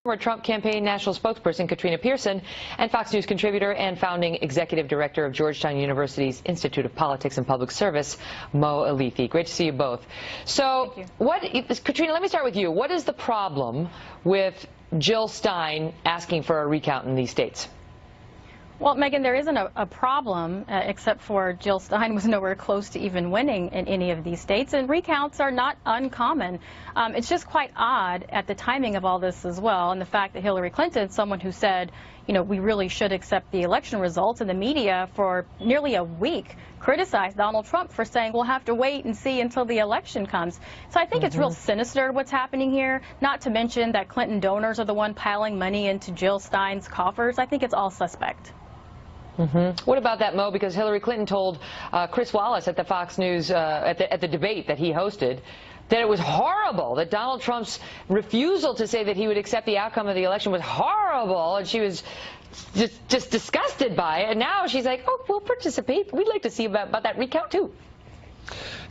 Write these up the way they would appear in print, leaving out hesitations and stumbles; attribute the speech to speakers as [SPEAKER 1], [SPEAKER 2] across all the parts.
[SPEAKER 1] Former Trump campaign national spokesperson Katrina Pierson and Fox News contributor and founding executive director of Georgetown University's Institute of Politics and Public Service, Mo Alifi. Great to see you both. So, Katrina, let me start with you. What is the problem with Jill Stein asking for a recount in these states?
[SPEAKER 2] Well, Megan, there isn't a problem, except for Jill Stein was nowhere close to even winning in any of these states, and recounts are not uncommon. It's just quite odd at the timing of all this as well, and the fact that Hillary Clinton, someone who said, you know, we really should accept the election results, and the media for nearly a week criticized Donald Trump for saying we'll have to wait and see until the election comes. So I think it's real sinister what's happening here, not to mention that Clinton donors are the one piling money into Jill Stein's coffers. I think it's all suspect.
[SPEAKER 1] What about that, Mo? Because Hillary Clinton told Chris Wallace at the Fox News at the debate that he hosted that it was horrible, that Donald Trump's refusal to say that he would accept the outcome of the election was horrible, and she was just disgusted by it. And now she's like, oh, we'll participate. We'd like to see about that recount, too.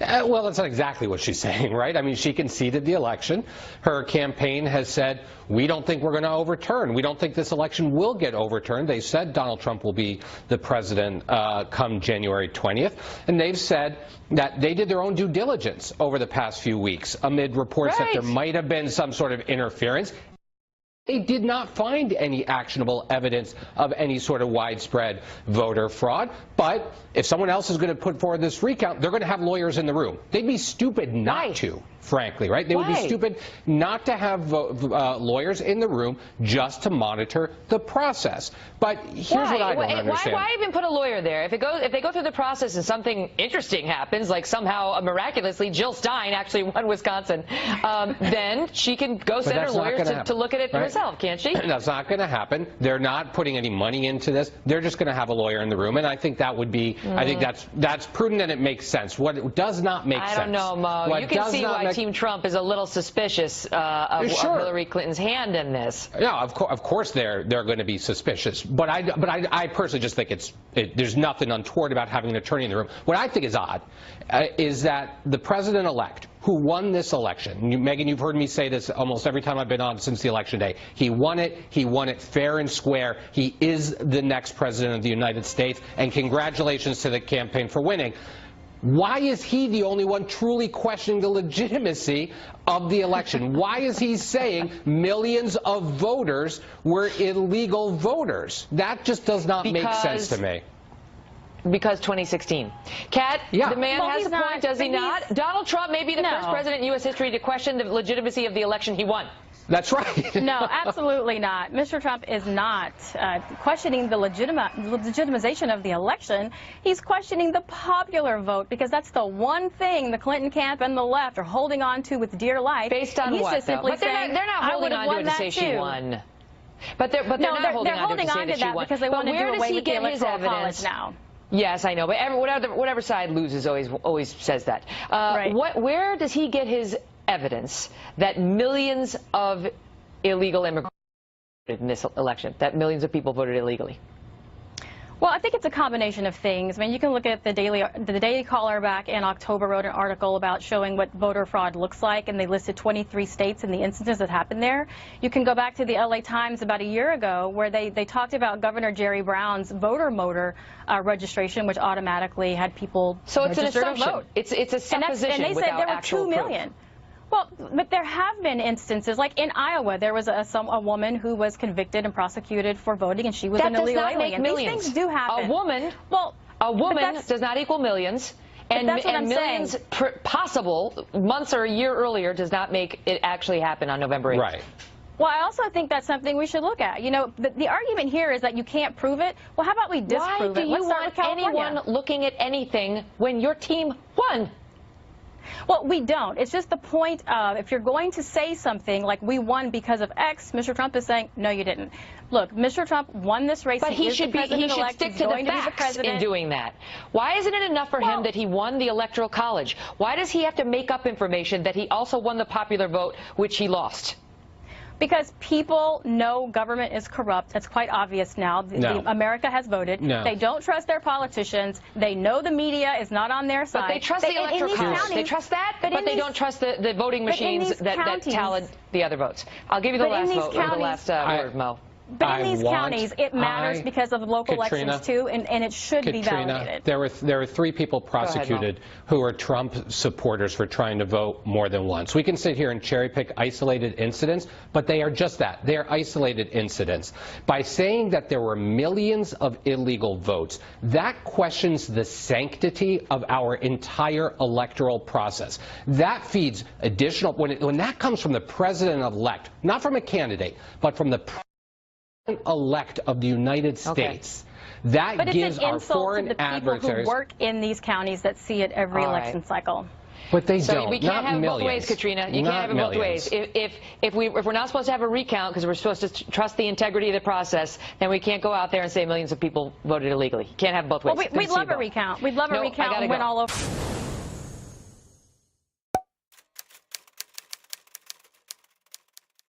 [SPEAKER 3] Well, that's not exactly what she's saying, right? I mean, she conceded the election. Her campaign has said, we don't think we're going to overturn. We don't think this election will get overturned. They said Donald Trump will be the president come January 20th. And they've said that they did their own due diligence over the past few weeks amid reports that there might have been some sort of interference. They did not find any actionable evidence of any sort of widespread voter fraud. But if someone else is going to put forward this recount, they're going to have lawyers in the room. They'd be stupid not to, frankly, right? They would be stupid not to have lawyers in the room just to monitor the process. But here's what I don't understand.
[SPEAKER 1] Why even put a lawyer there? If they go through the process and something interesting happens, like somehow miraculously Jill Stein actually won Wisconsin, then she can go send her lawyers to look at it herself, can't she?
[SPEAKER 3] That's not going to happen. They're not putting any money into this. They're just going to have a lawyer in the room, and I think that would be, I think that's prudent and it makes sense. What does not make sense?
[SPEAKER 1] I don't know, Mo. You can see why Team Trump is a little suspicious of Hillary Clinton's hand in this.
[SPEAKER 3] Yeah, of course they're going to be suspicious. But I personally just think there's nothing untoward about having an attorney in the room. What I think is odd is that the president-elect who won this election, Megan, you've heard me say this almost every time I've been on since the election day, he won it fair and square. He is the next president of the United States, and congratulations to the campaign for winning. Why is he the only one truly questioning the legitimacy of the election? Why is he saying millions of voters were illegal voters? That just does not make sense to me.
[SPEAKER 1] Because 2016. Kat, the man has a point, does he not? Donald Trump may be the first president in U.S. history to question the legitimacy of the election he won.
[SPEAKER 3] That's right.
[SPEAKER 2] No, absolutely not. Mr. Trump is not questioning the legitimization of the election. He's questioning the popular vote, because that's the one thing the Clinton camp and the left are holding on to with dear life.
[SPEAKER 1] Based on what, though? They're not holding on to it to say she won. But they're not holding on to that
[SPEAKER 2] because they want to do away with the Electoral College now.
[SPEAKER 1] Yes, I know, but whatever side loses always says that. Where does he get his evidence that millions of illegal immigrants voted in this election, that millions of people voted illegally?
[SPEAKER 2] Well, I think it's a combination of things. I mean, you can look at the Daily Caller back in October wrote an article about showing what voter fraud looks like, and they listed 23 states and the instances that happened there. You can go back to the LA Times about a year ago where they talked about Governor Jerry Brown's voter motor registration, which automatically had people register to vote.
[SPEAKER 1] It's a supposition
[SPEAKER 2] and they said there were 2 million. Well, but there have been instances, like in Iowa, there was a woman who was convicted and prosecuted for voting, and she was an illegal alien. These things do happen.
[SPEAKER 1] A woman does not equal millions, and millions possible months or a year earlier does not make it actually happen on November 8th.
[SPEAKER 3] Right.
[SPEAKER 2] Well, I also think that's something we should look at. You know, the argument here is that you can't prove it. Well, how about we disprove it?
[SPEAKER 1] Why do you want anyone looking at anything when your team won?
[SPEAKER 2] Well, we don't. It's just the point of, if you're going to say something like we won because of X, Mr. Trump is saying, no, you didn't. Look, Mr. Trump won this race.
[SPEAKER 1] But he should stick to the facts in doing that. Why isn't it enough for him that he won the Electoral College? Why does he have to make up information that he also won the popular vote, which he lost?
[SPEAKER 2] Because people know government is corrupt. That's quite obvious now. America has voted.
[SPEAKER 3] No.
[SPEAKER 2] They don't trust their politicians. They know the media is not on their side.
[SPEAKER 1] But they trust the electoral college. They trust that, but they don't trust the voting machines that tallied the other votes. I'll give you the last vote, or the last word, Mo.
[SPEAKER 2] But in these counties, it matters because of local
[SPEAKER 3] Katrina,
[SPEAKER 2] elections, too, and it should be validated.
[SPEAKER 3] There were 3 people prosecuted who are Trump supporters for trying to vote more than once. We can sit here and cherry-pick isolated incidents, but they are just that. They are isolated incidents. By saying that there were millions of illegal votes, that questions the sanctity of our entire electoral process. That feeds additional, when that comes from the president-elect, not from a candidate, but from the elect of the United States. That gives our foreign adversaries.
[SPEAKER 2] Who work in these counties that see it every election cycle.
[SPEAKER 3] But they
[SPEAKER 1] so
[SPEAKER 3] don't.
[SPEAKER 1] We can't have it both ways, Katrina. You can't have it both ways. If we're not supposed to have a recount because we're supposed to trust the integrity of the process, then we can't go out there and say millions of people voted illegally. You can't have it both ways.
[SPEAKER 2] Well, we'd love a recount. We'd love a recount and win all over.